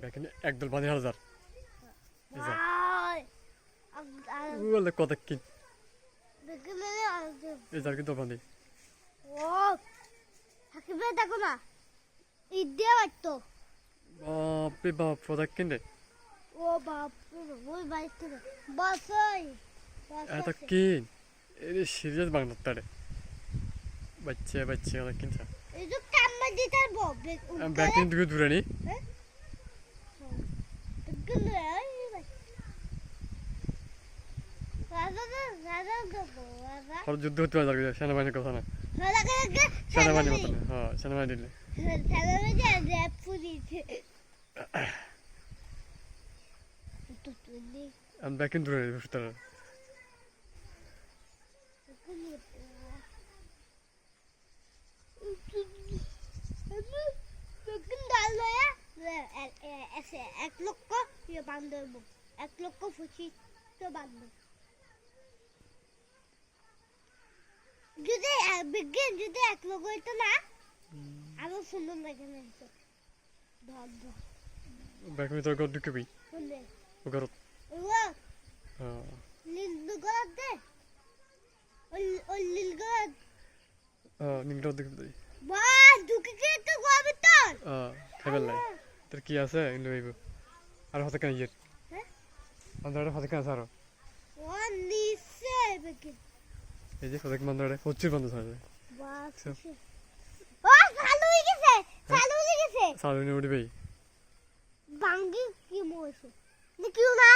দেখেন একদল 12,000 ভাই বলে কত কি দেখলে এই যার কি দল বাঁধি ও থাকিবে দেখো না ঈদ দিয়ে বাড়তো বাপরে বাপ প্রোডাক্ট কিনে ও বাপ ওই বাইতে বসই এত কিন এই সিরিয়াস বাংলার তারে বাচ্চা বাচ্চা অনেক কিনছে এই যে কাম্মা দিতার বব ব্যাকিং দিকে দূরে নি আর যুদ্ধ হতে পারে সেনাবাহিনীর কথা না সেনাবাহিনীর মতো না হ্যাঁ সেনাবাহিনী দিলে আমি ব্যাকিং দূরে নিয়ে বসে তারা এক লক্ষ বান্ধব 1,25,000 বান্ধব যদি বিজ্ঞান যদি 1 লক্ষ হইতো না আরো সুন্দর লাগে না ধর ধর ব্যাকিং তোর ঘর ঢুকে বি শুনলে ও ঘর হ্যাঁ নীল গলার দে ওই নীল গলার নিংটা দেখে দিই বাহ ঢুকে কে একটা গোয়াবে তোর খাইবার লাই তোর কি আছে ইন্দু হইব আর হাতে কান ইয়ের হ্যাঁ আন্দারে হাতে কান সারো ও নিচে বেকে এই যে প্রোডাক্ট বন্ধরে প্রচুর বন্ধ থাকে বাহ ও চালু হয়ে গেছে সালুনে উঠবেই বাঙ্গি কি মোছো দেখিও না